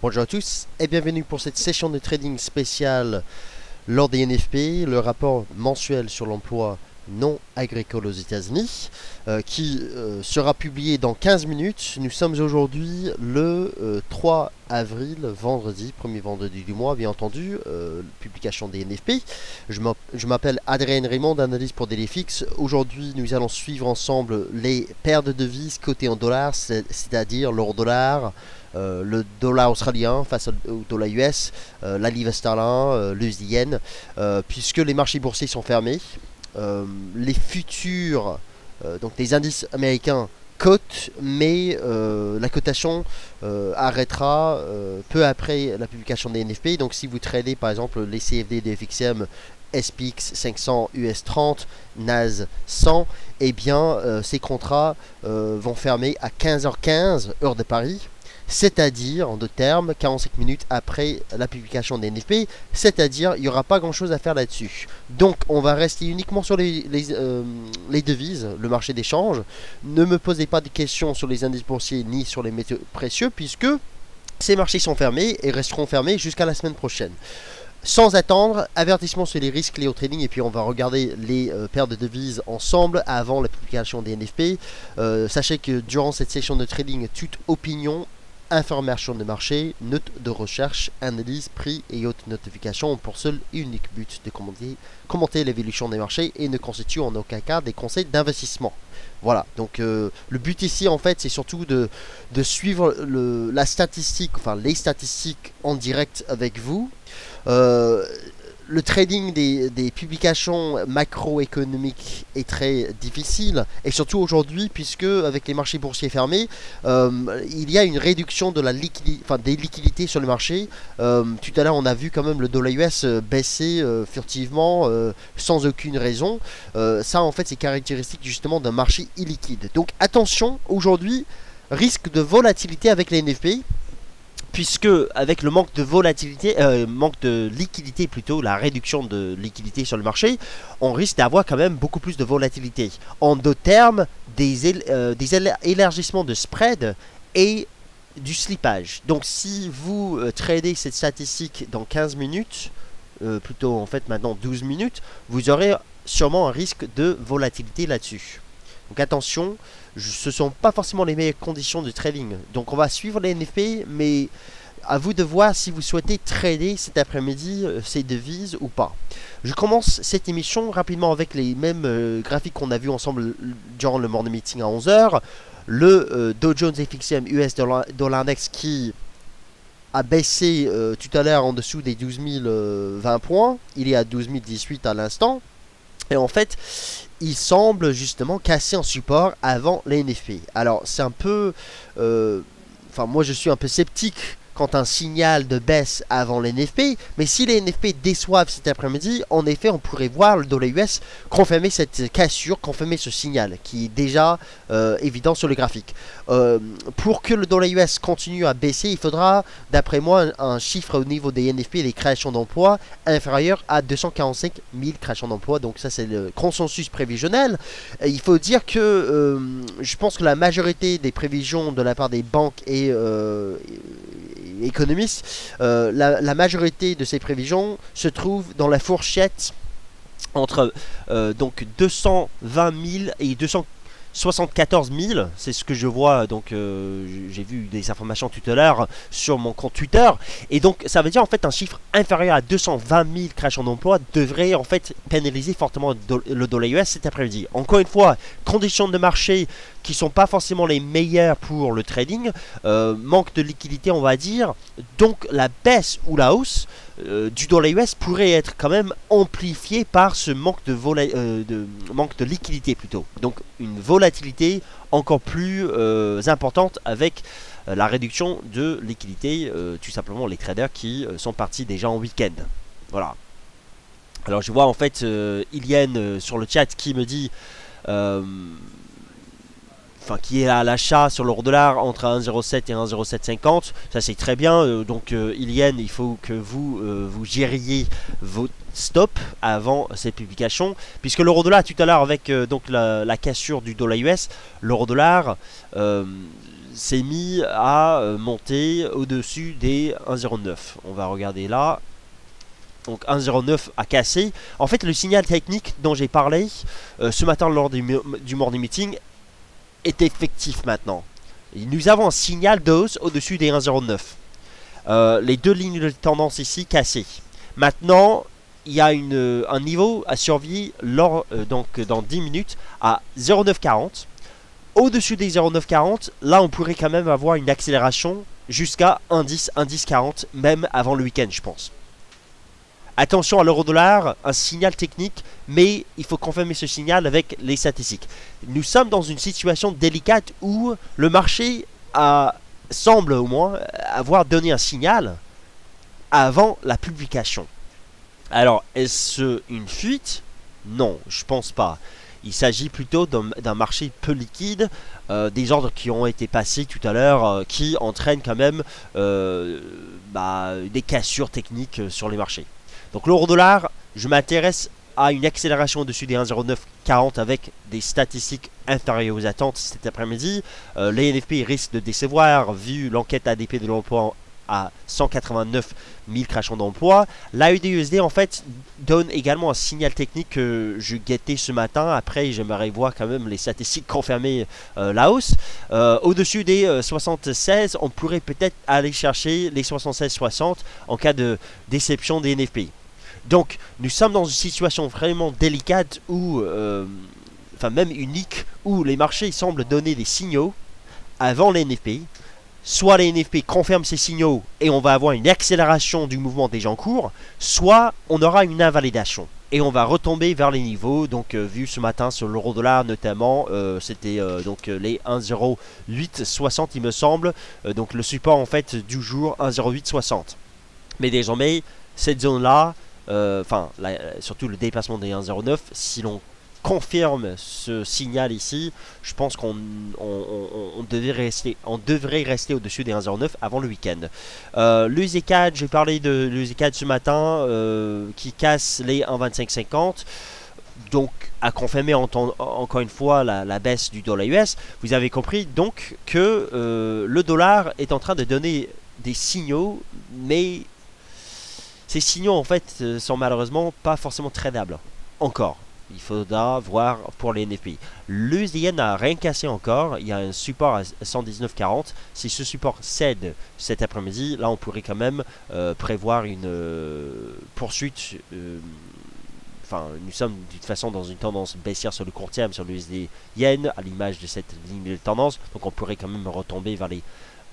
Bonjour à tous et bienvenue pour cette session de trading spéciale lors des NFP, le rapport mensuel sur l'emploi non agricole aux États-Unis, qui sera publié dans 15 minutes. Nous sommes aujourd'hui le 3 avril, vendredi, premier vendredi du mois, bien entendu, publication des NFP. Je m'appelle Adrien Raymond d'Analyse pour Delifix. Aujourd'hui, nous allons suivre ensemble les paires de devises cotées en dollars, c'est-à-dire l'euro-dollar, le dollar australien face au dollar US, la livre sterling, l'USD, puisque les marchés boursiers sont fermés. Les futurs, donc les indices américains cotent, mais la cotation arrêtera peu après la publication des NFP. Donc si vous tradez par exemple les CFD des FXM, SPX 500, US 30, NAS 100, eh bien ces contrats vont fermer à 15h15 heure de Paris, c'est-à-dire, en deux termes, 45 minutes après la publication des NFP, c'est-à-dire, il n'y aura pas grand-chose à faire là-dessus. Donc, on va rester uniquement sur les devises, le marché d'échange. Ne me posez pas de questions sur les indices boursiers ni sur les métaux précieux, puisque ces marchés sont fermés et resteront fermés jusqu'à la semaine prochaine. Sans attendre, avertissement sur les risques liés au trading, et puis on va regarder les paires de devises ensemble avant la publication des NFP. Sachez que durant cette session de trading, toute opinion, information de marché, notes de recherche, analyse, prix et autres notifications ont pour seul et unique but de commenter l'évolution des marchés et ne constituent en aucun cas des conseils d'investissement. Voilà, donc le but ici en fait c'est surtout de suivre la statistique, enfin les statistiques en direct avec vous. Le trading des publications macroéconomiques est très difficile, et surtout aujourd'hui, puisque avec les marchés boursiers fermés, il y a une réduction de des liquidités sur le marché. Tout à l'heure, on a vu quand même le dollar US baisser furtivement, sans aucune raison. Ça, en fait, c'est caractéristique justement d'un marché illiquide. Donc attention, aujourd'hui, risque de volatilité avec les NFP. Puisque avec le manque de volatilité, manque de liquidité plutôt, la réduction de liquidité sur le marché, on risque d'avoir quand même beaucoup plus de volatilité. En d'autres termes, des élargissements de spread et du slippage. Donc si vous tradez cette statistique dans 15 minutes, plutôt en fait maintenant 12 minutes, vous aurez sûrement un risque de volatilité là-dessus. Donc attention, ce ne sont pas forcément les meilleures conditions de trading. Donc on va suivre les NFP, mais à vous de voir si vous souhaitez trader cet après-midi ces devises ou pas. Je commence cette émission rapidement avec les mêmes graphiques qu'on a vu ensemble durant le morning meeting à 11h. Le Dow Jones FXM US Dollar Index qui a baissé tout à l'heure en dessous des 12 020 points. Il est à 12 018 à l'instant. Et en fait, il semble justement casser en support avant les NFP. Alors, c'est un peu... Enfin, moi, je suis un peu sceptique quant à un signal de baisse avant les NFP. Mais si les NFP déçoivent cet après-midi, en effet, on pourrait voir le dollar US confirmer cette cassure, confirmer ce signal qui est déjà évident sur le graphique. Pour que le dollar US continue à baisser, il faudra, d'après moi, un chiffre au niveau des NFP, les créations d'emplois, inférieur à 245 000 créations d'emplois. Donc ça, c'est le consensus prévisionnel. Et il faut dire que je pense que la majorité des prévisions de la part des banques et économistes, la majorité de ces prévisions se trouve dans la fourchette entre donc 220 000 et 274 000, c'est ce que je vois. Donc j'ai vu des informations tout à l'heure sur mon compte Twitter, et donc ça veut dire en fait un chiffre inférieur à 220 000 créations d'emplois devrait en fait pénaliser fortement le dollar US cet après-midi. Encore une fois, conditions de marché qui sont pas forcément les meilleures pour le trading, manque de liquidité on va dire, donc la baisse ou la hausse du dollar US pourrait être quand même amplifiée par ce manque de liquidité plutôt. Donc une volatilité encore plus importante avec la réduction de liquidité, tout simplement les traders qui sont partis déjà en week-end. Voilà. Alors je vois en fait Ilienne sur le chat qui me dit... qui est à l'achat sur l'euro dollar entre 1,07 et 1,0750. Ça c'est très bien. Donc Ilienne, il faut que vous gériez vos stops avant cette publication, puisque l'euro dollar tout à l'heure avec donc la cassure du dollar US, l'euro dollar s'est mis à monter au-dessus des 1,09. On va regarder là. Donc 1,09 a cassé. En fait, le signal technique dont j'ai parlé ce matin lors du morning meeting est effectif maintenant. Et nous avons un signal de hausse au-dessus des 1,09. Les deux lignes de tendance ici cassées. Maintenant, il y a un niveau à surveiller donc dans 10 minutes à 0,940. Au-dessus des 0,940, là on pourrait quand même avoir une accélération jusqu'à 1,10, 1,1040, même avant le week-end, je pense. Attention à l'euro-dollar, un signal technique, mais il faut confirmer ce signal avec les statistiques. Nous sommes dans une situation délicate où le marché semble au moins avoir donné un signal avant la publication. Alors, est-ce une fuite? Non, je pense pas. Il s'agit plutôt d'un marché peu liquide, des ordres qui ont été passés tout à l'heure, qui entraînent quand même des cassures techniques sur les marchés. Donc l'euro-dollar, je m'intéresse à une accélération au-dessus des 1,0940 avec des statistiques inférieures aux attentes cet après-midi. Les NFP risquent de décevoir vu l'enquête ADP de l'emploi à 189 000 créations d'emploi. L'AED-USD en fait donne également un signal technique que je guettais ce matin. Après j'aimerais voir quand même les statistiques confirmer la hausse. Au-dessus des 76, on pourrait peut-être aller chercher les 76,60 en cas de déception des NFP. Donc nous sommes dans une situation vraiment délicate où, même unique, où les marchés semblent donner des signaux avant les NFP. Soit les NFP confirment ces signaux et on va avoir une accélération du mouvement déjà en cours, soit on aura une invalidation et on va retomber vers les niveaux. Donc vu ce matin sur l'euro-dollar notamment, c'était les 1,0860 il me semble, donc le support en fait du jour 1,0860. Mais désormais cette zone là, surtout le déplacement des 1,09, si l'on confirme ce signal ici, je pense qu'on devrait rester au-dessus des 1,09 avant le week-end. L'USD-CAD, j'ai parlé de l'USD-CAD ce matin qui casse les 1,2550. Donc à confirmer encore une fois la baisse du dollar US. Vous avez compris donc que le dollar est en train de donner des signaux, mais ces signaux en fait sont malheureusement pas forcément tradables encore. Il faudra voir pour les NFP. L'USD n'a rien cassé encore. Il y a un support à 119,40. Si ce support cède cet après-midi, là on pourrait quand même prévoir une poursuite. Nous sommes de toute façon dans une tendance baissière sur le court terme sur l'USD Yen, à l'image de cette ligne de tendance. Donc on pourrait quand même retomber vers les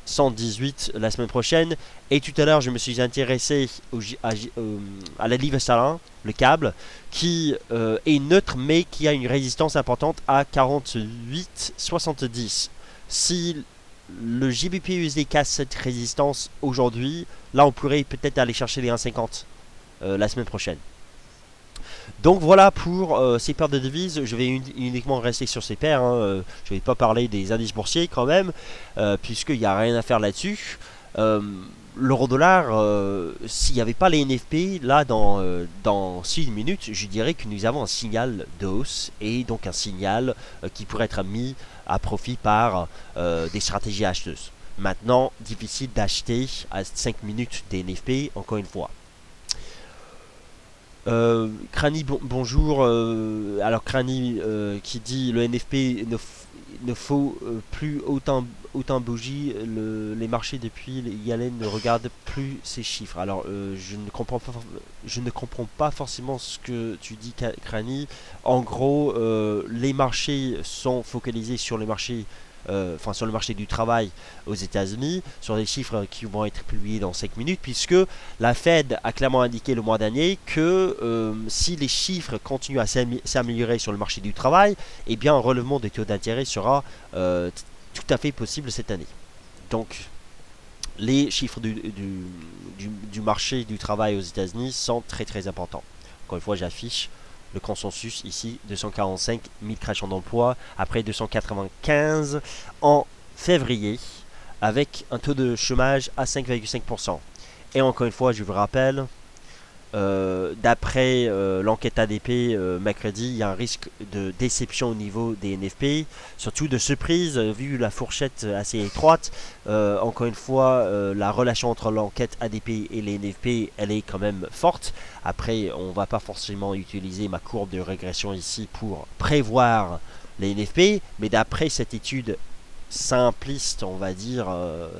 118 la semaine prochaine. Et tout à l'heure je me suis intéressé à la livre sterling, le câble, qui est neutre mais qui a une résistance importante à 48,70. Si le GBP USD casse cette résistance aujourd'hui, là on pourrait peut-être aller chercher les 1,50 la semaine prochaine. Donc voilà pour ces paires de devises. Je vais uniquement rester sur ces paires. Je ne vais pas parler des indices boursiers quand même, puisqu'il n'y a rien à faire là-dessus. L'euro-dollar, s'il n'y avait pas les NFP, là dans 6 minutes, je dirais que nous avons un signal de hausse et donc un signal qui pourrait être mis à profit par des stratégies acheteuses. Maintenant, difficile d'acheter à 5 minutes des NFP, encore une fois. Crani, bonjour. Alors Crani qui dit le NFP ne faut plus autant bouger. Les marchés depuis Yellen ne regardent plus ces chiffres. Alors je ne comprends pas forcément ce que tu dis, Crani. En gros, les marchés sont focalisés sur les marchés. Sur le marché du travail aux États-Unis, sur des chiffres qui vont être publiés dans 5 minutes, puisque la Fed a clairement indiqué le mois dernier que si les chiffres continuent à s'améliorer sur le marché du travail, eh bien un relèvement des taux d'intérêt sera tout à fait possible cette année. Donc les chiffres du marché du travail aux États-Unis sont très très importants. Encore une fois, j'affiche le consensus ici, 245 000 créations d'emplois, après 295 en février, avec un taux de chômage à 5,5%. Et encore une fois, je vous rappelle, d'après l'enquête ADP mercredi, il y a un risque de déception au niveau des NFP, surtout de surprise vu la fourchette assez étroite. Encore une fois, la relation entre l'enquête ADP et les NFP, elle est quand même forte. Après, on va pas forcément utiliser ma courbe de régression ici pour prévoir les NFP, mais d'après cette étude simpliste, on va dire,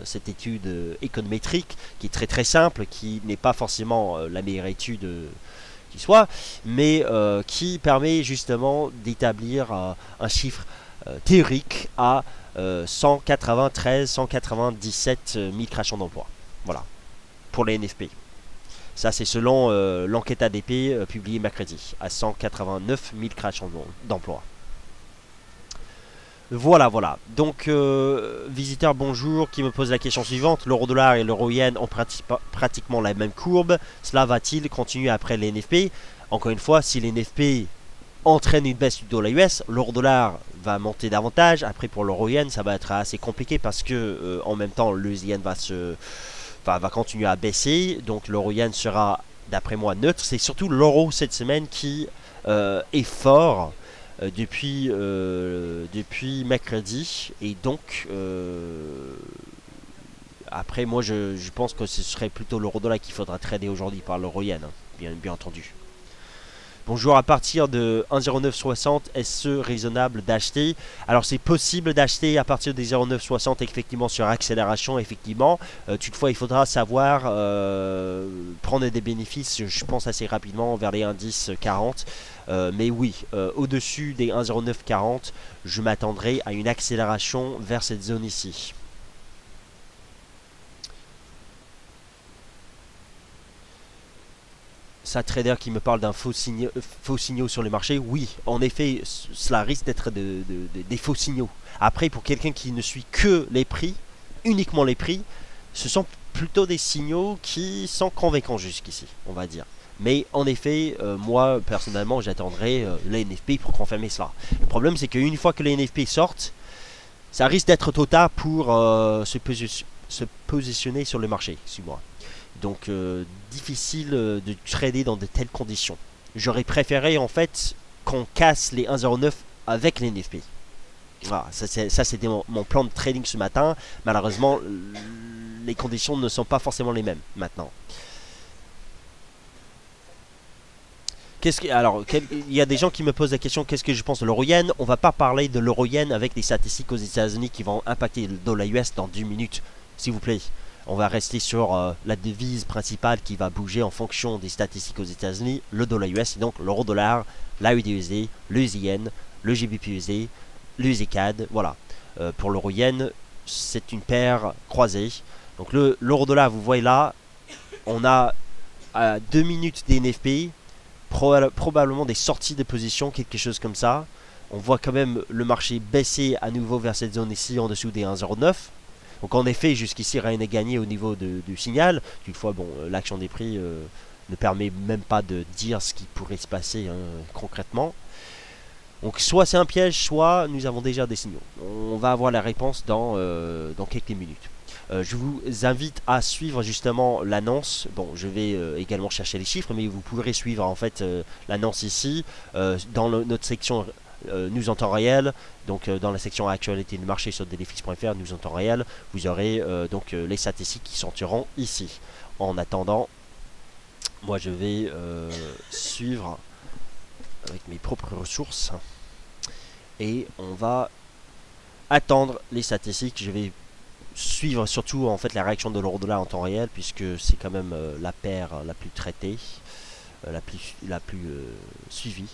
cette étude économétrique qui est très très simple, qui n'est pas forcément la meilleure étude qui soit, mais qui permet justement d'établir un chiffre théorique à 197 000 créations d'emplois. Voilà, pour les NFP. Ça, c'est selon l'enquête ADP publiée mercredi, à 189 000 créations d'emplois. Voilà, voilà. Donc, visiteur, bonjour, qui me pose la question suivante. L'euro-dollar et l'euro-yen ont pratiquement la même courbe. Cela va-t-il continuer après les NFP? Encore une fois, si les NFP entraînent une baisse du dollar US, l'euro-dollar va monter davantage. Après, pour l'euro-yen, ça va être assez compliqué parce que, en même temps, le yen va continuer à baisser. Donc, l'euro-yen sera, d'après moi, neutre. C'est surtout l'euro cette semaine qui est fort. Depuis mercredi, et donc après moi je pense que ce serait plutôt l'euro-dollar qu'il faudra trader aujourd'hui par l'euro-yen, hein, bien entendu. Bonjour, à partir de 1,0960, est-ce raisonnable d'acheter? Alors c'est possible d'acheter à partir des 0,960 effectivement sur accélération, effectivement. Toutefois il faudra savoir prendre des bénéfices, je pense assez rapidement vers les indices 40. Mais oui, au-dessus des 1,0940, je m'attendrai à une accélération vers cette zone ici. Ça, trader qui me parle d'un faux signaux sur les marchés, oui, en effet, cela risque d'être des faux signaux. Après, pour quelqu'un qui ne suit que les prix, uniquement les prix, ce sont plutôt des signaux qui sont convaincants jusqu'ici, on va dire. Mais en effet, moi, personnellement, j'attendrai les NFP pour confirmer cela. Le problème, c'est qu'une fois que les NFP sortent, ça risque d'être trop tard pour se positionner sur le marché, suis-moi. Donc, difficile de trader dans de telles conditions. J'aurais préféré, en fait, qu'on casse les 1,09 avec les NFP. Voilà, ça c'était mon plan de trading ce matin. Malheureusement, les conditions ne sont pas forcément les mêmes maintenant. Alors, il y a des gens qui me posent la question, qu'est-ce que je pense de l'euro-yen? On va pas parler de l'euro-yen avec des statistiques aux États-Unis qui vont impacter le dollar US dans 10 minutes, s'il vous plaît. On va rester sur la devise principale qui va bouger en fonction des statistiques aux États-Unis, le dollar US, et donc l'euro-dollar, l'AUD-USD, le yen, le GBP-USD, le USD-CAD, voilà. Pour l'euro-yen, c'est une paire croisée. Donc l'euro-dollar, vous voyez là, on a à 2 minutes des NFP, probablement des sorties de position, quelque chose comme ça. On voit quand même le marché baisser à nouveau vers cette zone ici en dessous des 1,09. Donc en effet, jusqu'ici, rien n'est gagné au niveau du signal. Toutefois, bon, l'action des prix ne permet même pas de dire ce qui pourrait se passer concrètement. Donc soit c'est un piège, soit nous avons déjà des signaux. On va avoir la réponse dans quelques minutes. Je vous invite à suivre justement l'annonce. Bon, je vais également chercher les chiffres, mais vous pourrez suivre en fait l'annonce ici dans notre section news en temps réel. Donc dans la section actualité du marché sur delefix.fr, news en temps réel, vous aurez donc les statistiques qui sortiront ici. En attendant, moi je vais suivre avec mes propres ressources et on va attendre les statistiques. Je vais suivre surtout en fait la réaction de l'euro-dollar en temps réel, puisque c'est quand même la paire la plus traitée, la plus suivie.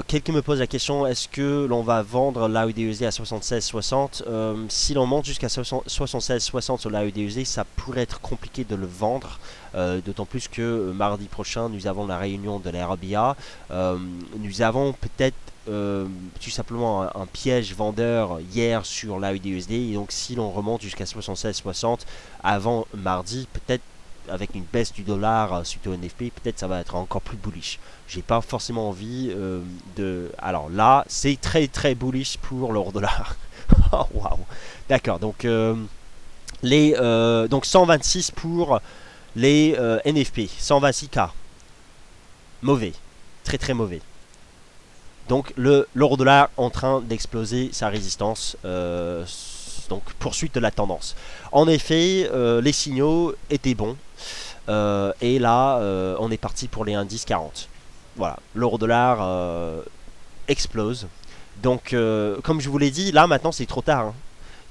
Quelqu'un me pose la question, est-ce que l'on va vendre l'AUD-USD à 76,60? Si l'on monte jusqu'à 76,60 sur l'AUD-USD, ça pourrait être compliqué de le vendre, d'autant plus que mardi prochain nous avons la réunion de la RBA. Nous avons peut-être tout simplement un piège vendeur hier sur l'AUD-USD, et donc si l'on remonte jusqu'à 76,60 avant mardi, peut-être avec une baisse du dollar suite au NFP, peut-être ça va être encore plus bullish. J'ai pas forcément envie de... Alors là, c'est très très bullish pour l'euro-dollar. Oh, waouh. D'accord, donc, donc 126 pour les NFP 126K. Mauvais, très très mauvais. Donc l'euro-dollar en train d'exploser sa résistance, donc poursuite de la tendance. En effet, les signaux étaient bons, et là on est parti pour les indices 40. Voilà, l'euro-dollar explose. Donc comme je vous l'ai dit, là maintenant c'est trop tard, hein.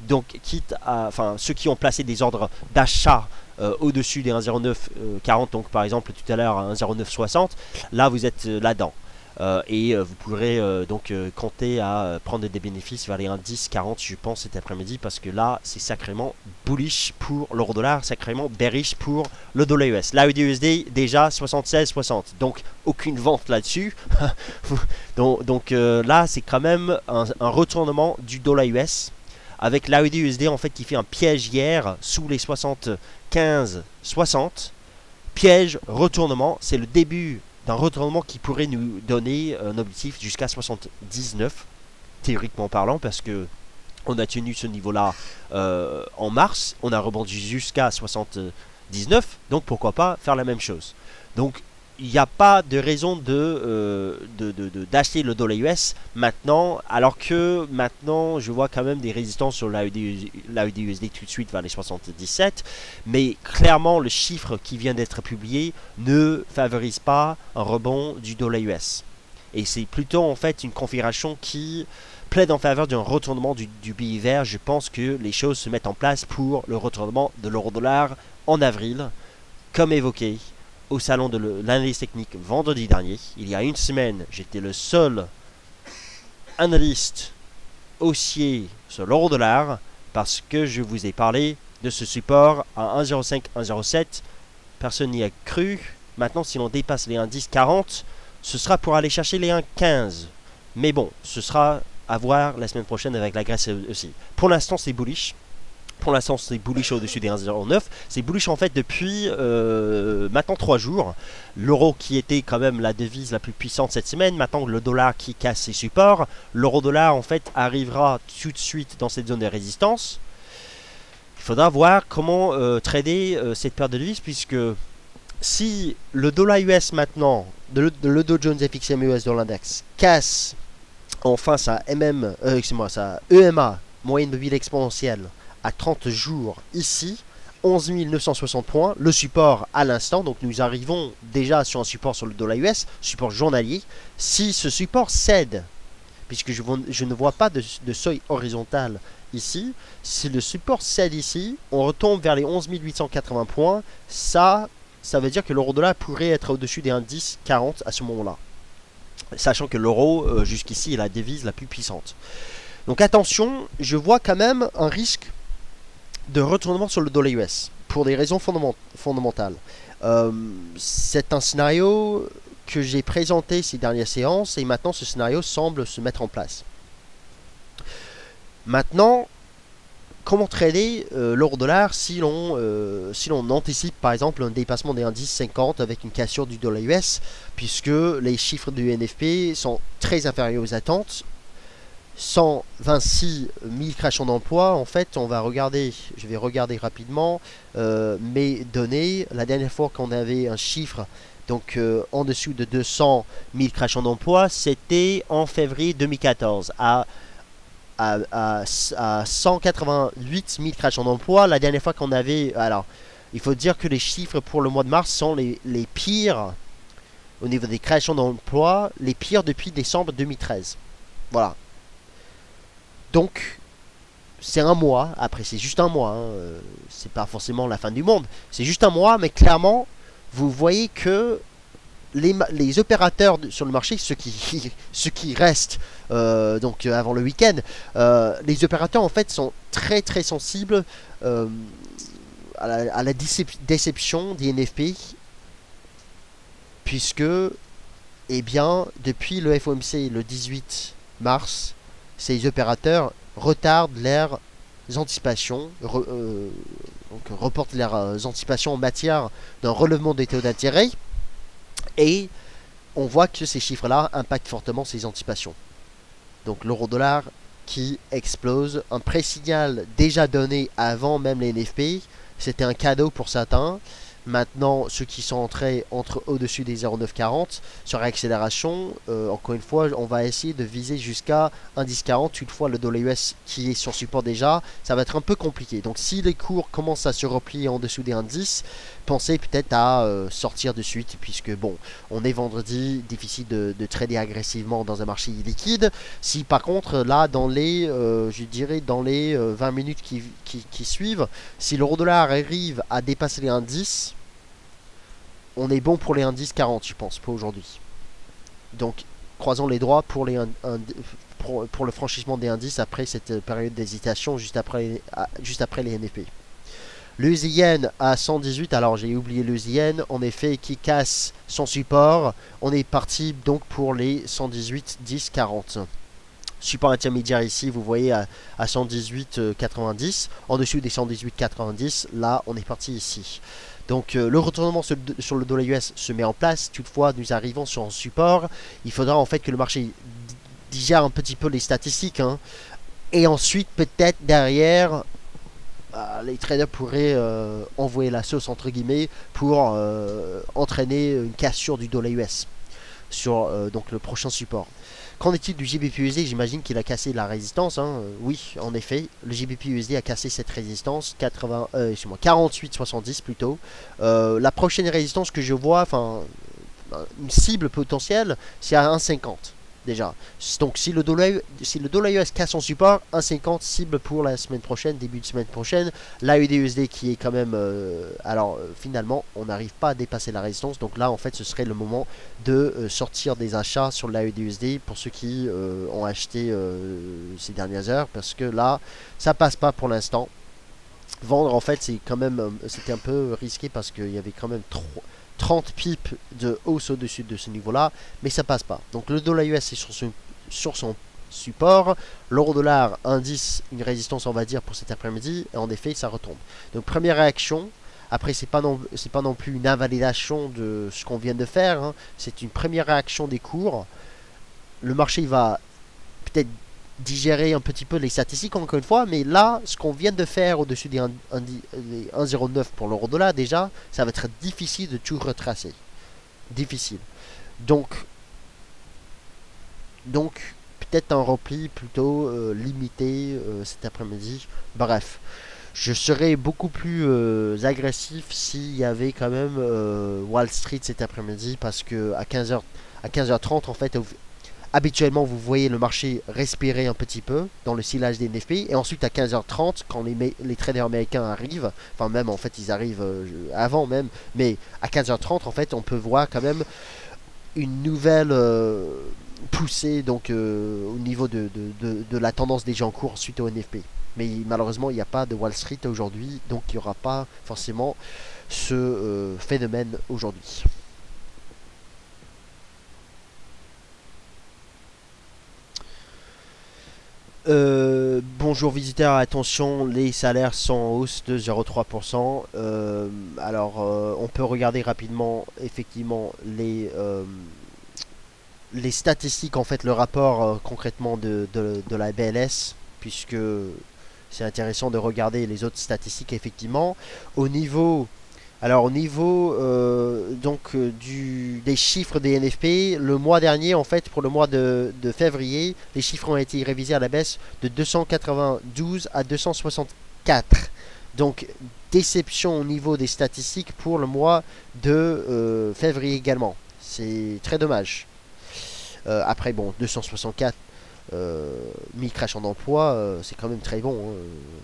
Donc quitte à, enfin ceux qui ont placé des ordres d'achat au-dessus des 1,0940, donc par exemple tout à l'heure à 1,0960, là vous êtes là-dedans. Et vous pourrez donc compter à prendre des bénéfices vers les 1,1040 je pense cet après-midi, parce que là c'est sacrément bullish pour l'euro dollar, sacrément bearish pour le dollar US. L'AUD USD déjà 76,60, donc aucune vente là-dessus. donc là c'est quand même un retournement du dollar US, avec l'AUD USD en fait qui fait un piège hier sous les 75,60. Piège, retournement, c'est le début d'un retournement qui pourrait nous donner un objectif jusqu'à 79, théoriquement parlant, parce que on a tenu ce niveau-là en mars, on a rebondi jusqu'à 79, donc pourquoi pas faire la même chose. Donc il n'y a pas de raison d'acheter le dollar US maintenant, alors que maintenant je vois quand même des résistances sur l'AUD USD tout de suite vers les 77, mais clairement le chiffre qui vient d'être publié ne favorise pas un rebond du dollar US. Et c'est plutôt en fait une configuration qui plaide en faveur d'un retournement du billet vert. Je pense que les choses se mettent en place pour le retournement de l'euro-dollar en avril, comme évoqué au salon de l'analyse technique vendredi dernier. Il y a une semaine, j'étais le seul analyste haussier sur l'euro-dollar parce que je vous ai parlé de ce support à 1,05, 1,07. Personne n'y a cru. Maintenant, si l'on dépasse les 1,1040, ce sera pour aller chercher les 1,15. Mais bon, ce sera à voir la semaine prochaine avec la Grèce aussi. Pour l'instant, c'est bullish. Pour l'instant, c'est bullish au-dessus des 1,09. C'est bullish en fait depuis maintenant 3 jours. L'euro qui était quand même la devise la plus puissante cette semaine. Maintenant, le dollar qui casse ses supports. L'euro-dollar en fait arrivera tout de suite dans cette zone de résistance. Il faudra voir comment trader cette paire de devises, puisque si le dollar US maintenant, le Dow Jones FXM US Dollar Index, casse enfin sa sa EMA, moyenne mobile exponentielle, à 30 jours ici, 11 960 points, le support à l'instant, donc nous arrivons déjà sur un support sur le dollar US, support journalier. Si ce support cède, puisque je ne vois pas de seuil horizontal ici, si le support cède ici, on retombe vers les 11 880 points, ça veut dire que l'euro-dollar pourrait être au-dessus des 1,1040 à ce moment-là, sachant que l'euro jusqu'ici est la devise la plus puissante. Donc attention, je vois quand même un risque de retournement sur le dollar US pour des raisons fondamentales. C'est un scénario que j'ai présenté ces dernières séances et maintenant ce scénario semble se mettre en place. Maintenant, comment trader l'euro-dollar si l'on anticipe par exemple un dépassement des 1,1050 avec une cassure du dollar US, puisque les chiffres du NFP sont très inférieurs aux attentes. 126 000 créations d'emplois. En fait, je vais regarder rapidement mes données. La dernière fois qu'on avait un chiffre donc en dessous de 200 000 créations d'emplois, c'était en février 2014 à 188 000 créations d'emplois. La dernière fois qu'on avait... Alors, il faut dire que les chiffres pour le mois de mars sont les pires au niveau des créations d'emplois, les pires depuis décembre 2013. Voilà. Donc, c'est un mois. Après, c'est juste un mois. Hein. C'est pas forcément la fin du monde. C'est juste un mois, mais clairement, vous voyez que les opérateurs sur le marché, ceux qui restent donc avant le week-end, les opérateurs en fait sont très très sensibles à la déception des NFP, puisque eh bien depuis le FOMC le 18 mars, ces opérateurs retardent leurs anticipations, reportent leurs anticipations en matière d'un relèvement des taux d'intérêt, et on voit que ces chiffres-là impactent fortement ces anticipations. Donc l'euro-dollar qui explose, un pré-signal déjà donné avant même les NFP, c'était un cadeau pour certains, Maintenant, ceux qui sont entrés entre au-dessus des 0,940 sur accélération, encore une fois, on va essayer de viser jusqu'à 1,1040. Une fois le dollar US qui est sur support déjà, ça va être un peu compliqué. Donc si les cours commencent à se replier en dessous des 1,10, pensez peut-être à sortir de suite, puisque bon, on est vendredi, difficile de trader agressivement dans un marché liquide. Si par contre, là, dans les, je dirais, dans les 20 minutes qui suivent, si l'euro dollar arrive à dépasser les 1,10, on est bon pour les 1,1040, je pense, pour aujourd'hui. Donc, croisons les doigts pour, pour le franchissement des indices après cette période d'hésitation, juste après les NFP. Le yen à 118, alors j'ai oublié le yen, en effet, qui casse son support. On est parti donc pour les 118, 10, 40. Support intermédiaire ici, vous voyez à 118,90. En dessous des 118,90, là, on est parti ici. Donc le retournement sur le dollar US se met en place. Toutefois, nous arrivons sur un support. Il faudra en fait que le marché digère un petit peu les statistiques. Hein. Et ensuite, peut-être derrière, les traders pourraient envoyer la sauce entre guillemets pour entraîner une cassure du dollar US sur donc le prochain support. Qu'en est-il du GBP-USD? J'imagine qu'il a cassé la résistance. Hein. Oui, en effet, le GBP-USD a cassé cette résistance, 48,70 plutôt. La prochaine résistance que je vois, enfin, une cible potentielle, c'est à 1,50 déjà. Donc si le dollar US casse son support, 1,50 cible pour la semaine prochaine, début de semaine prochaine. L'AUD-USD qui est quand même... finalement, on n'arrive pas à dépasser la résistance. Donc là, en fait, ce serait le moment de sortir des achats sur l'AUD-USD pour ceux qui ont acheté ces dernières heures. Parce que là, ça passe pas pour l'instant. Vendre, en fait, c'est quand même... c'était un peu risqué parce qu'il y avait quand même 30 pips de hausse au-dessus de ce niveau-là, mais ça passe pas. Donc le dollar US est sur son support, l'euro dollar indice une résistance, on va dire, pour cet après-midi, et en effet, ça retombe. Donc première réaction. Après, c'est pas non plus une invalidation de ce qu'on vient de faire. Hein. C'est une première réaction des cours. Le marché va peut-être digérer un petit peu les statistiques encore une fois, mais là, ce qu'on vient de faire au-dessus des 1,09 pour l'euro dollar, déjà, ça va être difficile de tout retracer. Difficile. Donc peut-être un repli plutôt limité cet après-midi. Bref, je serais beaucoup plus agressif s'il y avait quand même Wall Street cet après-midi, parce que à 15h30 en fait, habituellement, vous voyez le marché respirer un petit peu dans le sillage des NFP. Et ensuite, à 15h30, quand les traders américains arrivent, enfin même en fait, ils arrivent avant même, mais à 15h30, en fait, on peut voir quand même une nouvelle poussée donc, au niveau de la tendance déjà en cours suite au NFP. Mais malheureusement, il n'y a pas de Wall Street aujourd'hui, donc il n'y aura pas forcément ce phénomène aujourd'hui. Bonjour visiteurs, attention, les salaires sont en hausse de 0,3%. On peut regarder rapidement effectivement les statistiques, en fait le rapport concrètement de la BLS, puisque c'est intéressant de regarder les autres statistiques effectivement. Au niveau des chiffres des NFP, le mois dernier, en fait, pour le mois de février, les chiffres ont été révisés à la baisse de 292 à 264. Donc, déception au niveau des statistiques pour le mois de février également. C'est très dommage. Après, bon, 264. Mi-crash en emploi, c'est quand même très bon. Hein.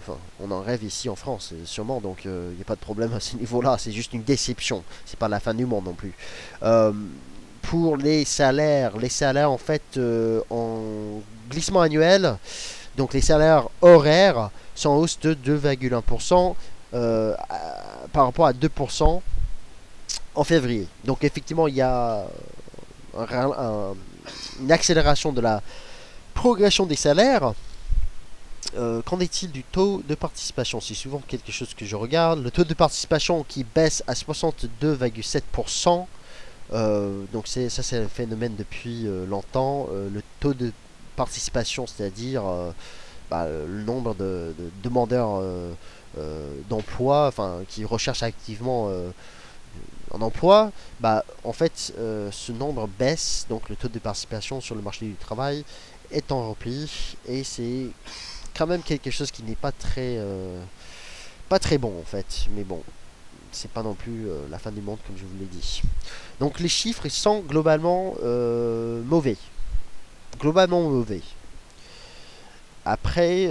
Enfin, on en rêve ici en France, sûrement, donc il n'y a pas de problème à ce niveau-là. C'est juste une déception. C'est pas la fin du monde non plus. Pour les salaires en fait, en glissement annuel, donc les salaires horaires sont en hausse de 2,1% par rapport à 2% en février. Donc effectivement, il y a une accélération de la progression des salaires. Qu'en est-il du taux de participation? C'est souvent quelque chose que je regarde. Le taux de participation qui baisse à 62,7%. Donc c'est un phénomène depuis longtemps. Le taux de participation, c'est-à-dire le nombre de demandeurs d'emploi, enfin qui recherchent activement en emploi, bah, en fait, ce nombre baisse, donc le taux de participation sur le marché du travail est en repli, et c'est quand même quelque chose qui n'est pas très bon en fait, mais bon, c'est pas non plus la fin du monde comme je vous l'ai dit. Donc les chiffres ils sont globalement mauvais, globalement mauvais. Après,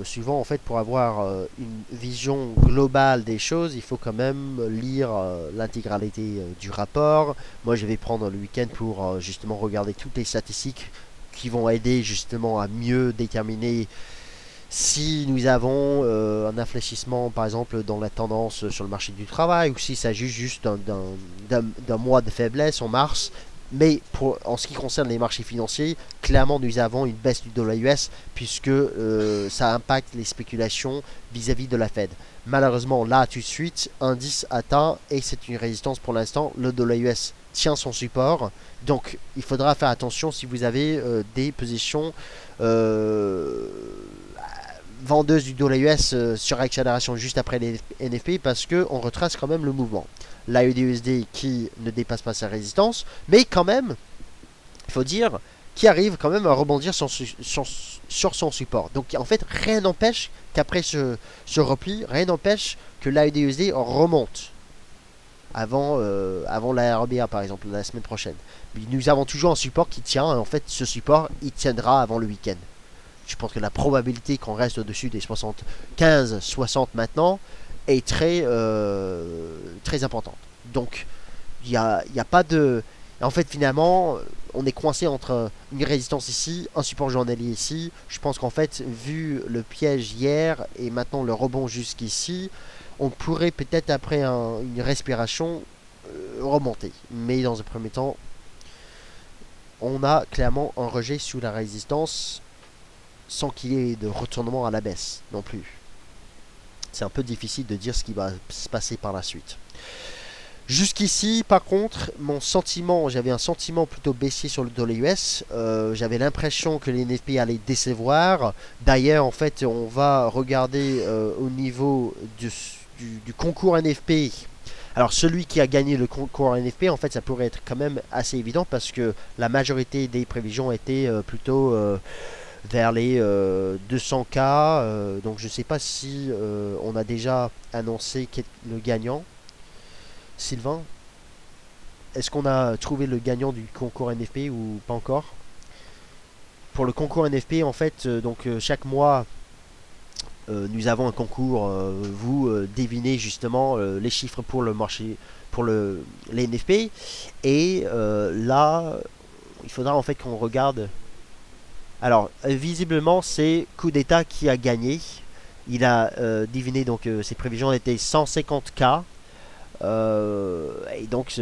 souvent en fait pour avoir une vision globale des choses, il faut quand même lire l'intégralité du rapport. Moi je vais prendre le week-end pour justement regarder toutes les statistiques qui vont aider justement à mieux déterminer si nous avons un infléchissement par exemple dans la tendance sur le marché du travail, ou si ça s'agit juste d'un mois de faiblesse en mars. Mais en ce qui concerne les marchés financiers, clairement nous avons une baisse du dollar US, puisque ça impacte les spéculations vis-à-vis de la Fed. Malheureusement là tout de suite, indice atteint et c'est une résistance pour l'instant. Le dollar US tient son support, donc il faudra faire attention si vous avez des positions vendeuse du dollar US sur accélération juste après les NFP, parce que on retrace quand même le mouvement. L'AUD qui ne dépasse pas sa résistance, mais quand même, il faut dire, qui arrive quand même à rebondir sur son support. Donc en fait, rien n'empêche qu'après ce repli, rien n'empêche que l'AUD remonte avant la RBA par exemple la semaine prochaine. Mais nous avons toujours un support qui tient, et en fait ce support il tiendra avant le week-end. Je pense que la probabilité qu'on reste au-dessus des 75-60 maintenant est très importante. Donc, il n'y a pas de... En fait, finalement, on est coincé entre une résistance ici, un support journalier ici. Je pense qu'en fait, vu le piège hier et maintenant le rebond jusqu'ici, on pourrait peut-être après une respiration remonter. Mais dans un premier temps, on a clairement un rejet sous la résistance, sans qu'il y ait de retournement à la baisse non plus. C'est un peu difficile de dire ce qui va se passer par la suite. Jusqu'ici, par contre, j'avais un sentiment plutôt baissier sur le dollar US. J'avais l'impression que les NFP allaient décevoir. D'ailleurs, en fait, on va regarder au niveau du concours NFP. Alors, celui qui a gagné le concours NFP, en fait, ça pourrait être quand même assez évident, parce que la majorité des prévisions étaient plutôt vers les 200K. Donc je ne sais pas si on a déjà annoncé le gagnant. Sylvain, est-ce qu'on a trouvé le gagnant du concours NFP ou pas encore? Pour le concours NFP, en fait, chaque mois, nous avons un concours. Vous devinez justement les chiffres pour le marché, pour les NFP. Et là, il faudra en fait qu'on regarde. Alors, visiblement, c'est Coup d'État qui a gagné. Il a deviné, donc ses prévisions étaient 150K. Et donc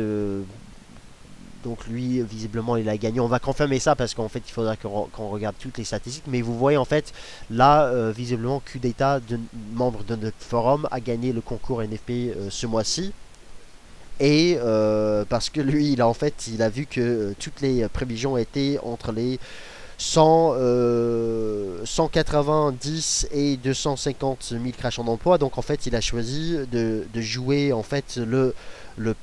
lui, visiblement, il a gagné. On va confirmer ça parce qu'en fait, il faudra qu'on regarde toutes les statistiques. Mais vous voyez, en fait, là, visiblement, Coup d'État, membre de notre forum, a gagné le concours NFP ce mois-ci. Et parce que lui, il a vu que toutes les prévisions étaient entre les 190 et 250 000 créations d'emplois. Donc en fait il a choisi de jouer en fait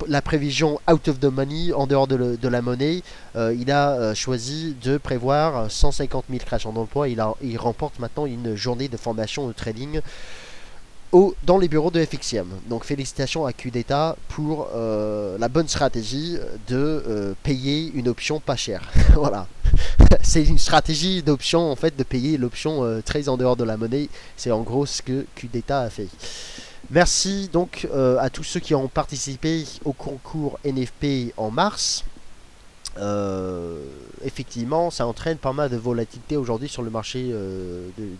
la prévision out of the money, en dehors de la monnaie. Il a choisi de prévoir 150 000 créations d'emplois. Il remporte maintenant une journée de formation de trading dans les bureaux de FXIM. Donc félicitations à Coup d'État pour la bonne stratégie de payer une option pas chère. Voilà. C'est une stratégie d'option en fait, de payer l'option très en dehors de la monnaie. C'est en gros ce que Coup d'État a fait. Merci donc à tous ceux qui ont participé au concours NFP en mars. Effectivement, ça entraîne pas mal de volatilité aujourd'hui sur le marché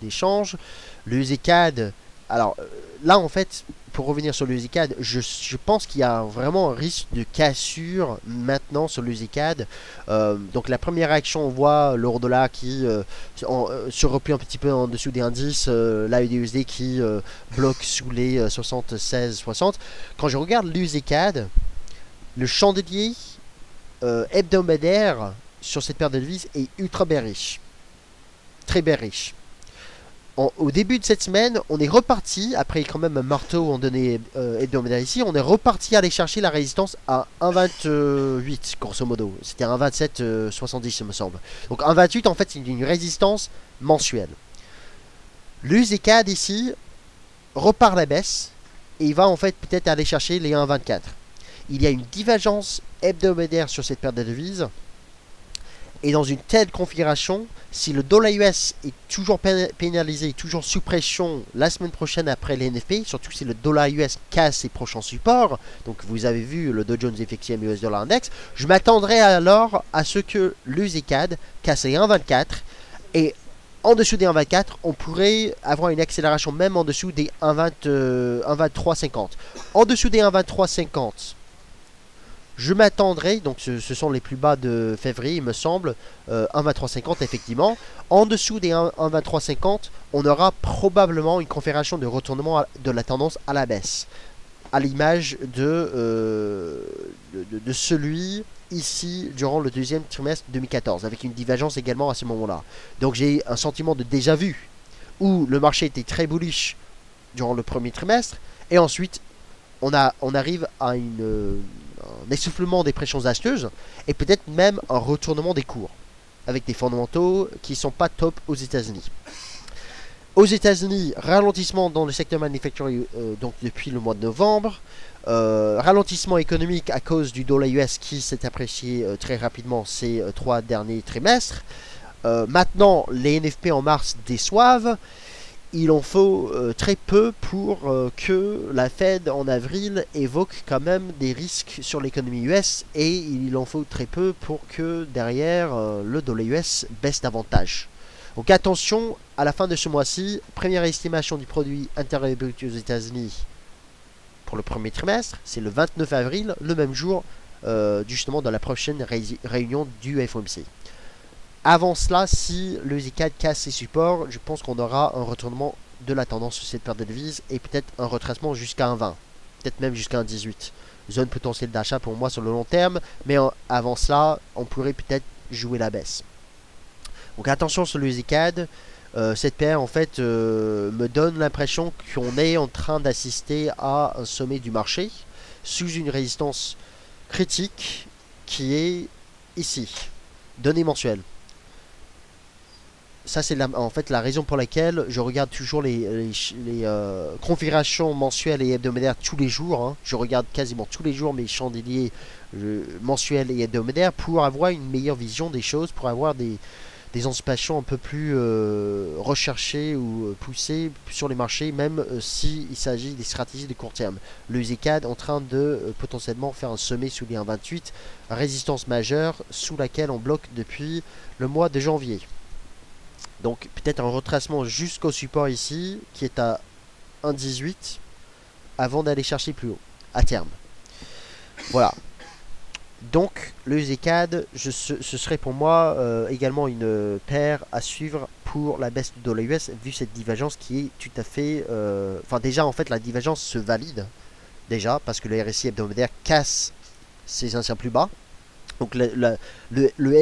d'échange. Le ZCAD. Alors là en fait, pour revenir sur le ZCAD, je pense qu'il y a vraiment un risque de cassure maintenant sur le ZCAD. Donc la première réaction, on voit l'euro-dollar qui se replie un petit peu en dessous des indices, l'AUD qui bloque sous les 76-60. Quand je regarde l'UZCAD, le chandelier hebdomadaire sur cette paire de devises est ultra bearish, très bearish. au début de cette semaine, on est reparti, après quand même un marteau en données hebdomadaires ici, on est reparti aller chercher la résistance à 1,28 grosso modo. C'était 1,2770 il me semble. Donc 1,28 en fait c'est une résistance mensuelle. L'USECAD ici repart la baisse et il va en fait peut-être aller chercher les 1,24. Il y a une divergence hebdomadaire sur cette paire de devises. Et dans une telle configuration, si le dollar US est toujours pénalisé, toujours sous pression la semaine prochaine après les NFP, surtout si le dollar US casse ses prochains supports, donc vous avez vu le Dow Jones FXM US Dollar Index, je m'attendrai alors à ce que l'USECAD casse les 1,24 et en dessous des 1,24, on pourrait avoir une accélération même en dessous des 1,2350. En dessous des 1,2350, je m'attendrai, donc ce sont les plus bas de février, il me semble, 1,2350 effectivement. En dessous des 1,2350, on aura probablement une confirmation de retournement de la tendance à la baisse. À l'image de celui ici durant le deuxième trimestre 2014, avec une divergence également à ce moment-là. Donc j'ai un sentiment de déjà-vu, où le marché était très bullish durant le premier trimestre, et ensuite on arrive à un essoufflement des pressions acheteuses et peut-être même un retournement des cours avec des fondamentaux qui ne sont pas top aux États-Unis. Aux États-Unis, ralentissement dans le secteur manufacturier donc depuis le mois de novembre, ralentissement économique à cause du dollar US qui s'est apprécié très rapidement ces 3 derniers trimestres. Maintenant, les NFP en mars déçoivent. Il en faut très peu pour que la Fed en avril évoque quand même des risques sur l'économie US et il en faut très peu pour que derrière le dollar US baisse davantage. Donc attention, à la fin de ce mois-ci, première estimation du produit intérieur brut aux États-Unis pour le premier trimestre, c'est le 29 avril, le même jour justement de la prochaine réunion du FOMC. Avant cela, si le ZCAD casse ses supports, je pense qu'on aura un retournement de la tendance sur cette paire de devises et peut-être un retracement jusqu'à un 20, peut-être même jusqu'à un 18. Zone potentielle d'achat pour moi sur le long terme, mais avant cela, on pourrait peut-être jouer la baisse. Donc attention sur le ZCAD, cette paire en fait me donne l'impression qu'on est en train d'assister à un sommet du marché sous une résistance critique qui est ici, données mensuelles. Ça c'est en fait la raison pour laquelle je regarde toujours les configurations mensuelles et hebdomadaires tous les jours. Hein. Je regarde quasiment tous les jours mes chandeliers mensuels et hebdomadaires pour avoir une meilleure vision des choses, pour avoir des anticipations un peu plus recherchées ou poussées sur les marchés, même s'il s'agit des stratégies de court terme. Le ZCAD en train de potentiellement faire un sommet sous les 1,28, résistance majeure sous laquelle on bloque depuis le mois de janvier. Donc peut-être un retracement jusqu'au support ici qui est à 1,18 avant d'aller chercher plus haut à terme. Voilà. Donc le ZCAD, ce serait pour moi également une paire à suivre pour la baisse du dollar US vu cette divergence qui est tout à fait... Enfin déjà en fait la divergence se valide déjà parce que le RSI hebdomadaire casse ses anciens plus bas. Donc le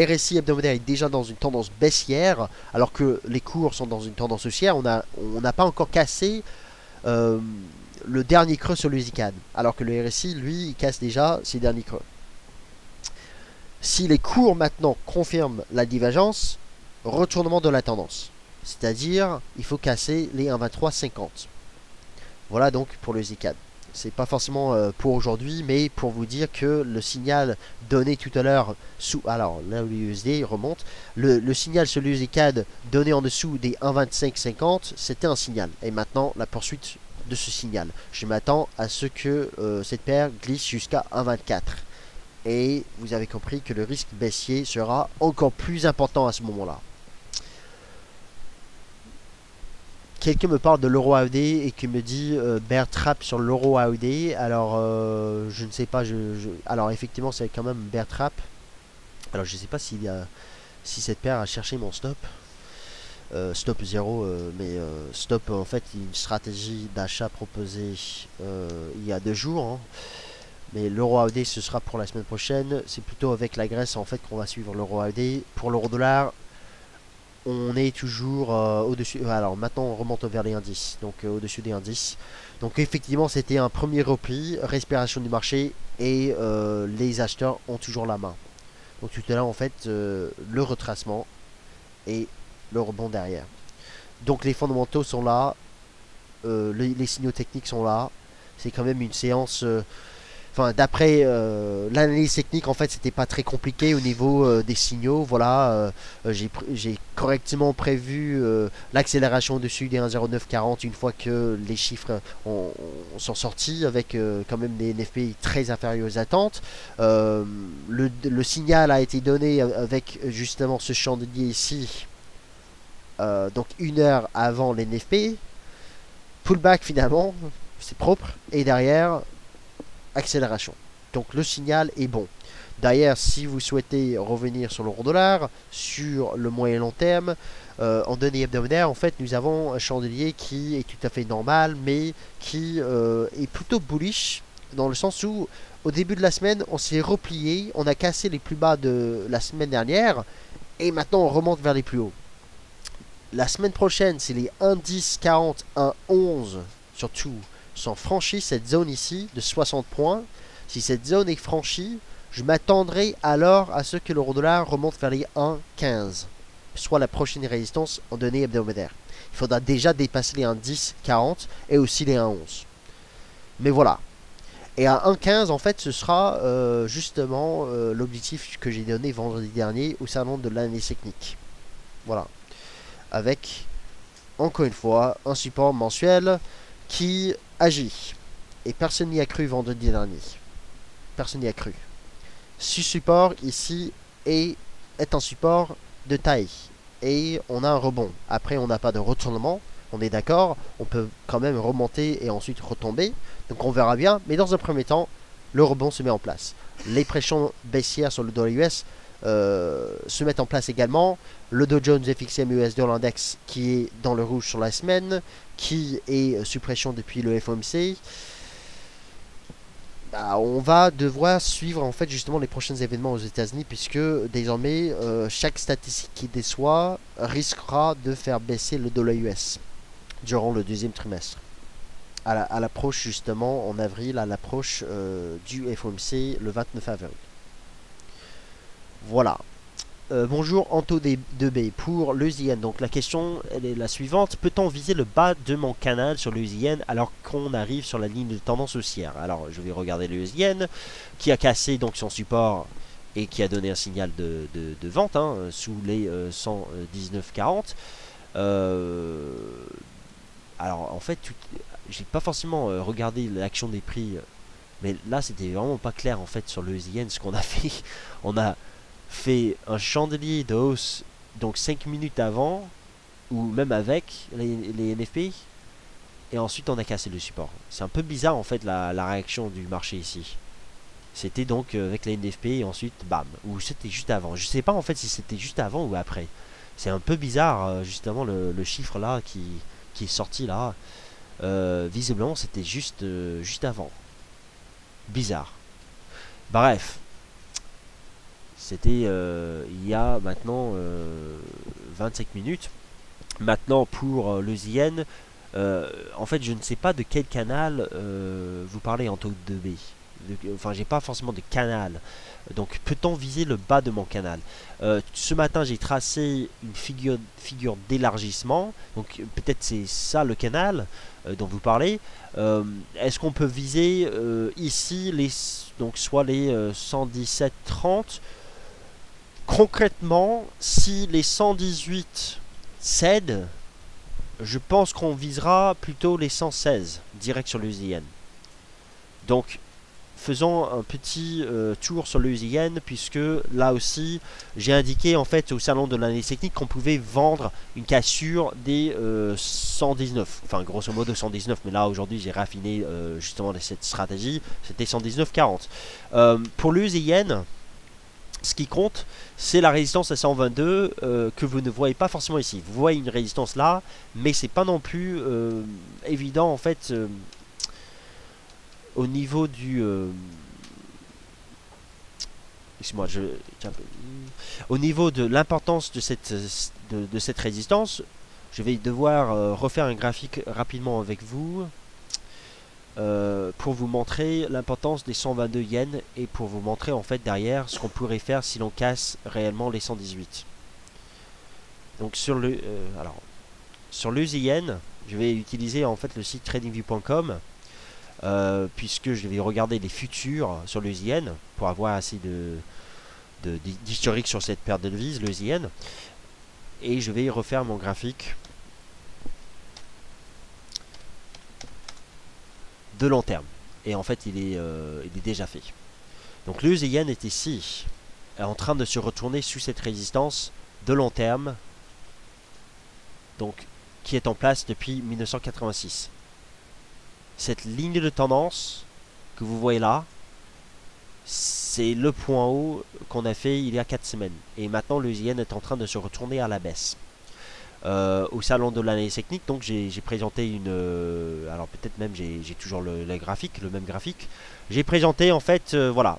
RSI hebdomadaire est déjà dans une tendance baissière, alors que les cours sont dans une tendance haussière. On n'a pas encore cassé le dernier creux sur le ZCAD, alors que le RSI, lui, il casse déjà ses derniers creux. Si les cours maintenant confirment la divergence, retournement de la tendance. C'est-à-dire, il faut casser les 1,2350. Voilà donc pour le ZCAD. C'est pas forcément pour aujourd'hui, mais pour vous dire que le signal donné tout à l'heure alors là l'USD remonte, le signal sur l'USD donné en dessous des 1,2550, c'était un signal. Et maintenant la poursuite de ce signal. Je m'attends à ce que cette paire glisse jusqu'à 1,24. Et vous avez compris que le risque baissier sera encore plus important à ce moment-là. Quelqu'un me parle de l'euro AUD et qui me dit bear trap sur l'euro AUD. Alors je ne sais pas. Alors effectivement c'est quand même bear trap. Alors je ne sais pas si cette paire a cherché mon stop. Stop 0, mais stop en fait une stratégie d'achat proposée il y a 2 jours. Hein. Mais l'euro AUD ce sera pour la semaine prochaine. C'est plutôt avec la Grèce en fait qu'on va suivre l'euro AUD. Pour l'euro dollar, on est toujours au-dessus. Alors maintenant on remonte vers les indices, donc au-dessus des indices. Donc effectivement c'était un premier repli, respiration du marché et les acheteurs ont toujours la main. Donc tout à l'heure en fait le retracement et le rebond derrière. Donc les fondamentaux sont là, les signaux techniques sont là. C'est quand même une séance. Enfin, d'après l'analyse technique, en fait, c'était pas très compliqué au niveau des signaux. Voilà, j'ai correctement prévu l'accélération au-dessus des 1,0940 une fois que les chiffres sont sortis, avec quand même des NFPI très inférieurs aux attentes. Le signal a été donné avec justement ce chandelier ici, donc 1 heure avant les NFP. Pullback finalement, c'est propre. Et derrière, accélération. Donc le signal est bon. D'ailleurs, si vous souhaitez revenir sur l'euro-dollar, sur le moyen long terme, en données hebdomadaires, en fait, nous avons un chandelier qui est tout à fait normal, mais qui est plutôt bullish, dans le sens où, au début de la semaine, on s'est replié, on a cassé les plus bas de la semaine dernière, et maintenant on remonte vers les plus hauts. La semaine prochaine, c'est les 1,1040, 1,11 surtout sont franchis cette zone ici de 60 points. Si cette zone est franchie, je m'attendrai alors à ce que l'euro-dollar remonte vers les 1,15, soit la prochaine résistance en données hebdomadaires. Il faudra déjà dépasser les 1,1040 et aussi les 1,11. Mais voilà. Et à 1,15, en fait, ce sera justement l'objectif que j'ai donné vendredi dernier au salon de l'analyse technique. Voilà. Avec, encore une fois, un support mensuel qui agit. Et personne n'y a cru vendredi dernier. Personne n'y a cru. Ce support ici est un support de taille. Et on a un rebond. Après, on n'a pas de retournement. On est d'accord. On peut quand même remonter et ensuite retomber. Donc on verra bien. Mais dans un premier temps, le rebond se met en place. Les pressions baissières sur le dollar US se mettent en place également. Le Dow Jones FXM US Dollar Index qui est dans le rouge sur la semaine, qui est sous pression depuis le FOMC. On va devoir suivre en fait justement les prochains événements aux États-Unis, puisque désormais chaque statistique qui déçoit risquera de faire baisser le dollar US durant le deuxième trimestre. À l'approche justement en avril, à l'approche du FOMC le 29 avril. Voilà. Bonjour Anto 2B pour l'EUSIN. Donc la question elle est la suivante. Peut-on viser le bas de mon canal sur l'EUSIN alors qu'on arrive sur la ligne de tendance haussière? Alors je vais regarder l'EUSIN qui a cassé donc son support et qui a donné un signal de vente sous les 119,40. Alors en fait j'ai pas forcément regardé l'action des prix, mais là c'était vraiment pas clair en fait sur l'EUSIN ce qu'on a fait. On a fait un chandelier de hausse donc 5 minutes avant ou même avec les NFP et ensuite on a cassé le support. C'est un peu bizarre en fait la réaction du marché ici. C'était donc avec les NFP et ensuite bam, ou c'était juste avant. Je sais pas en fait si c'était juste avant ou après. C'est un peu bizarre justement le chiffre là qui est sorti là. Visiblement c'était juste avant. Bizarre. Bref. C'était il y a maintenant 25 minutes. Maintenant pour l'EUSIN, en fait je ne sais pas de quel canal vous parlez en taux 2B. Enfin j'ai pas forcément de canal. Donc peut-on viser le bas de mon canal? Ce matin j'ai tracé une figure d'élargissement. Donc peut-être c'est ça le canal dont vous parlez. Est-ce qu'on peut viser ici donc soit les 117,30? Concrètement, si les 118 cèdent, je pense qu'on visera plutôt les 116 direct sur l'EUSIN. Donc, faisons un petit tour sur l'EUSIN, puisque là aussi, j'ai indiqué en fait au salon de l'analyse technique qu'on pouvait vendre une cassure des 119. Enfin, grosso modo 119, mais là aujourd'hui j'ai raffiné justement cette stratégie. C'était 119,40. Pour l'EUSIN, ce qui compte, c'est la résistance à 122 que vous ne voyez pas forcément ici. Vous voyez une résistance là, mais c'est pas non plus évident en fait au niveau du excuse-moi, au niveau de l'importance de cette résistance, je vais devoir refaire un graphique rapidement avec vous pour vous montrer l'importance des 122 yens et pour vous montrer en fait derrière ce qu'on pourrait faire si l'on casse réellement les 118. Donc sur le yen, je vais utiliser en fait le site tradingview.com puisque je vais regarder les futurs sur le yen pour avoir assez d'historique sur cette paire de devises, le yen, et je vais refaire mon graphique de long terme. Et en fait, il est déjà fait. Donc le yen est ici, en train de se retourner sous cette résistance de long terme, donc qui est en place depuis 1986. Cette ligne de tendance que vous voyez là, c'est le point haut qu'on a fait il y a 4 semaines. Et maintenant, le yen est en train de se retourner à la baisse. Au salon de l'analyse technique, donc j'ai présenté une... alors peut-être même j'ai toujours le graphique, le même graphique. J'ai présenté en fait, voilà.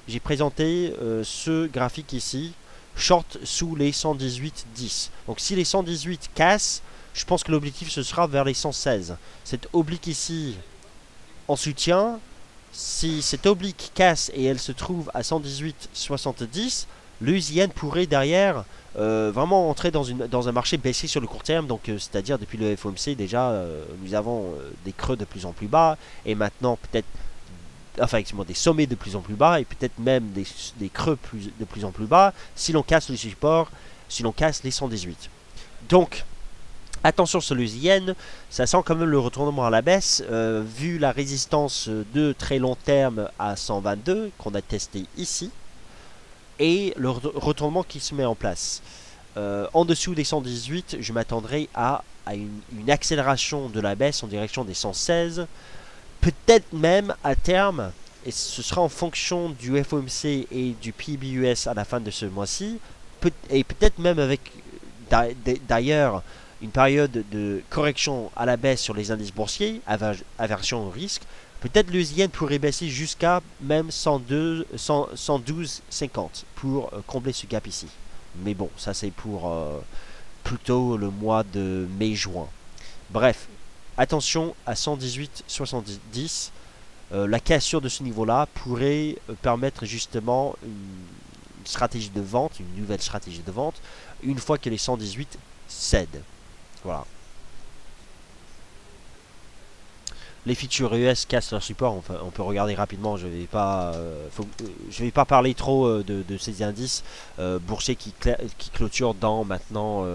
J'ai présenté ce graphique ici, short sous les 118,10. Donc si les 118 cassent, je pense que l'objectif ce sera vers les 116. Cette oblique ici en soutien, si cette oblique casse et elle se trouve à 118,70, le yen pourrait derrière vraiment entrer dans un marché baissier sur le court terme. Donc c'est-à-dire depuis le FOMC déjà nous avons des creux de plus en plus bas et maintenant peut-être, enfin excusez-moi, des sommets de plus en plus bas et peut-être même des creux de plus en plus bas si l'on casse le support, si l'on casse les 118. Donc attention sur le yen, ça sent quand même le retournement à la baisse, vu la résistance de très long terme à 122 qu'on a testé ici, et le retournement qui se met en place. En dessous des 118, je m'attendrai à une accélération de la baisse en direction des 116, peut-être même à terme, et ce sera en fonction du FOMC et du PBUS à la fin de ce mois-ci, et peut-être même avec d'ailleurs une période de correction à la baisse sur les indices boursiers, aversion au risque. Peut-être le yen pourrait baisser jusqu'à même 112,50 pour combler ce gap ici. Mais bon, ça c'est pour plutôt le mois de mai-juin. Bref, attention à 118,70. La cassure de ce niveau-là pourrait permettre justement une stratégie de vente, une nouvelle stratégie de vente, une fois que les 118 cèdent. Voilà. Les features US cassent leur support, on peut regarder rapidement, je vais pas parler trop de ces indices boursiers qui clôturent dans maintenant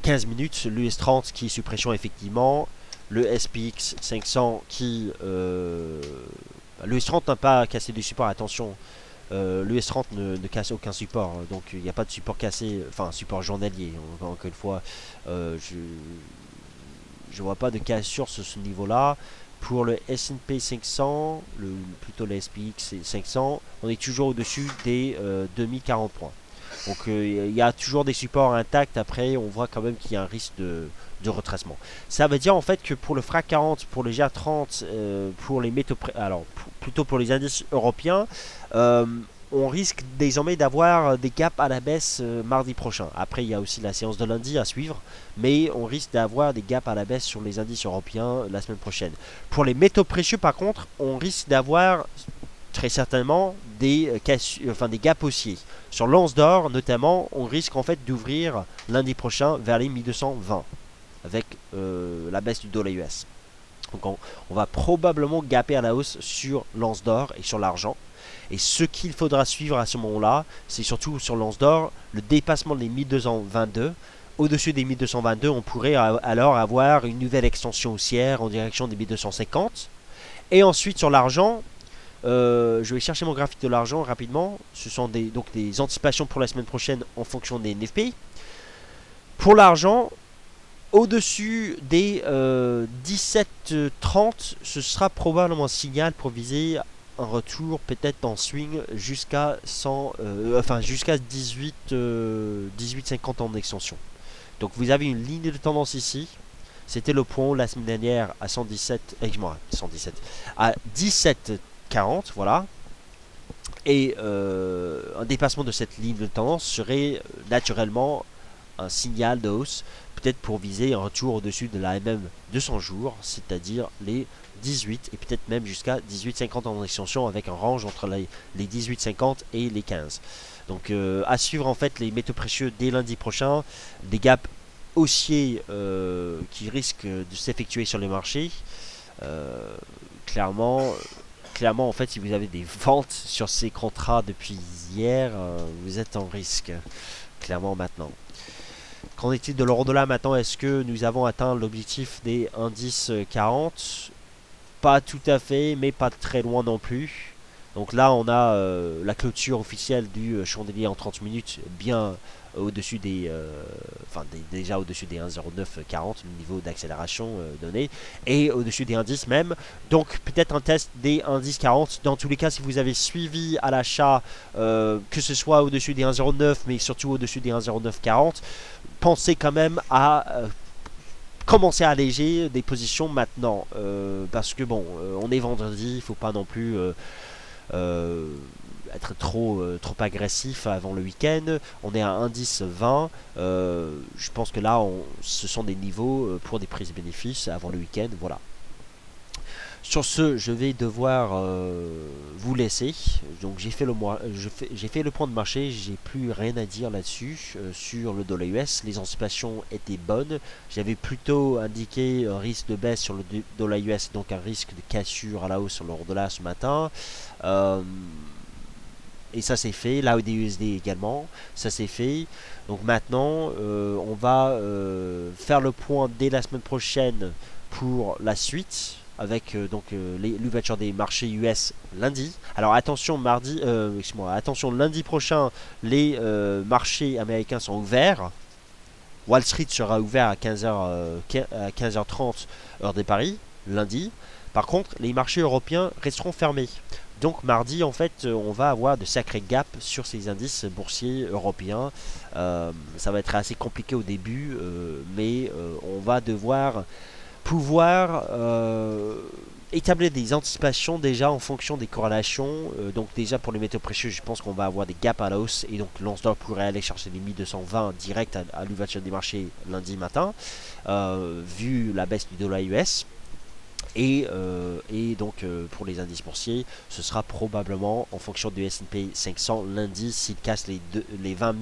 15 minutes. L'US 30 qui est sous pression effectivement, le SPX 500 qui... l'US 30 n'a pas cassé du support, attention. L'US 30 ne casse aucun support, donc il n'y a pas de support cassé, enfin support journalier, encore une fois, je vois pas de cassure sur ce niveau là. Pour le S&P 500, plutôt le SPX 500, on est toujours au-dessus des 2040 points. Donc il y a toujours des supports intacts, après on voit quand même qu'il y a un risque de retracement. Ça veut dire en fait que pour le FRAC 40, pour le GA30, pour les métaux, alors plutôt pour les indices européens, on risque désormais d'avoir des gaps à la baisse mardi prochain. Après, il y a aussi la séance de lundi à suivre, mais on risque d'avoir des gaps à la baisse sur les indices européens la semaine prochaine. Pour les métaux précieux, par contre, on risque d'avoir très certainement des gaps haussiers. Sur l'once d'or, notamment, on risque en fait d'ouvrir lundi prochain vers les 1220 avec la baisse du dollar US. Donc on va probablement gaper à la hausse sur l'once d'or et sur l'argent. Et ce qu'il faudra suivre à ce moment-là, c'est surtout sur l'once d'or, le dépassement des 1222. Au-dessus des 1222, on pourrait alors avoir une nouvelle extension haussière en direction des 1250. Et ensuite sur l'argent, je vais chercher mon graphique de l'argent rapidement. Ce sont donc des anticipations pour la semaine prochaine en fonction des NFP. Pour l'argent, au-dessus des 17,30, ce sera probablement un signal pour viser un retour peut-être en swing jusqu'à 18,50 en extension. Donc vous avez une ligne de tendance ici. C'était le point la semaine dernière à 117, à 17,40, voilà. Et un dépassement de cette ligne de tendance serait naturellement un signal de hausse, peut-être pour viser un retour au-dessus de la MM 200 jours, c'est-à-dire les 18 et peut-être même jusqu'à 18,50 en extension, avec un range entre les 18,50 et les 15. Donc à suivre en fait les métaux précieux dès lundi prochain, des gaps haussiers qui risquent de s'effectuer sur les marchés. Clairement, en fait, si vous avez des ventes sur ces contrats depuis hier, vous êtes en risque, clairement maintenant. Qu'en est-il de l'euro-dollar maintenant? Est-ce que nous avons atteint l'objectif des indices 40? Pas tout à fait, mais pas très loin non plus. Donc là, on a la clôture officielle du chandelier en 30 minutes, bien au-dessus des, déjà au-dessus des 1,0940, le niveau d'accélération donné, et au-dessus des indices même. Donc peut-être un test des indices 40. Dans tous les cas, si vous avez suivi à l'achat, que ce soit au-dessus des 1,09, mais surtout au-dessus des 1,0940, pensez quand même à commencer à alléger des positions maintenant, parce que bon, on est vendredi, il faut pas non plus être trop agressif avant le week-end. On est à 1,1020. Je pense que là, ce sont des niveaux pour des prises bénéfices avant le week-end. Voilà. Sur ce, je vais devoir vous laisser. Donc j'ai fait le point de marché, j'ai plus rien à dire là-dessus. Sur le dollar US, les anticipations étaient bonnes. J'avais plutôt indiqué un risque de baisse sur le dollar US, donc un risque de cassure à la hausse sur l'euro dollar ce matin. Et ça c'est fait, l'AUD USD également, ça c'est fait. Donc maintenant, on va faire le point dès la semaine prochaine pour la suite, avec l'ouverture des marchés US lundi. Alors attention, attention, lundi prochain, les marchés américains sont ouverts. Wall Street sera ouvert à 15h30 heure de Paris, lundi. Par contre, les marchés européens resteront fermés. Donc mardi, en fait, on va avoir de sacrés gaps sur ces indices boursiers européens. Ça va être assez compliqué au début, mais on va devoir pouvoir établir des anticipations déjà en fonction des corrélations. Donc déjà pour les métaux précieux, je pense qu'on va avoir des gaps à la hausse, et donc l'once d'or pourrait aller chercher les 1220 direct à l'ouverture des marchés lundi matin, vu la baisse du dollar US. Et donc pour les indices boursiers, ce sera probablement en fonction du S&P 500 lundi, s'il casse les 20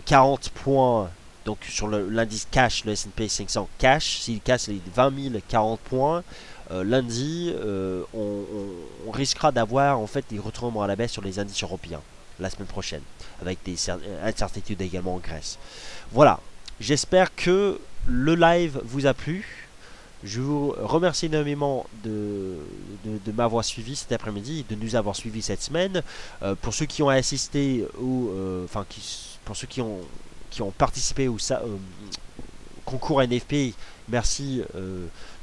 040 points. Donc sur l'indice cash, le S&P 500 cash, s'il casse les 20 040 points, lundi, on risquera d'avoir en fait des retournements à la baisse sur les indices européens la semaine prochaine, avec des incertitudes également en Grèce. Voilà, j'espère que le live vous a plu. Je vous remercie énormément de m'avoir suivi cet après-midi, de nous avoir suivis cette semaine. Pour ceux qui ont assisté pour ceux qui ont participé au concours NFP, merci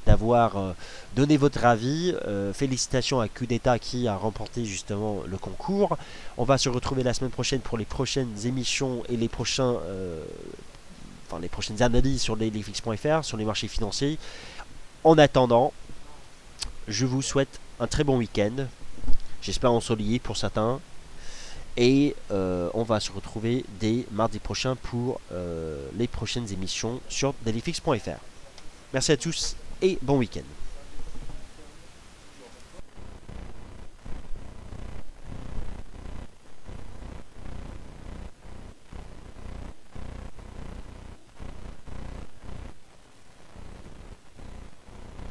d'avoir donné votre avis. Félicitations à Kudeta qui a remporté justement le concours. On va se retrouver la semaine prochaine pour les prochaines émissions et les prochaines analyses sur lesfix.fr, sur les marchés financiers. En attendant, je vous souhaite un très bon week-end. J'espère ensoleillé pour certains. Et on va se retrouver dès mardi prochain pour les prochaines émissions sur dailyfix.fr. Merci à tous et bon week-end.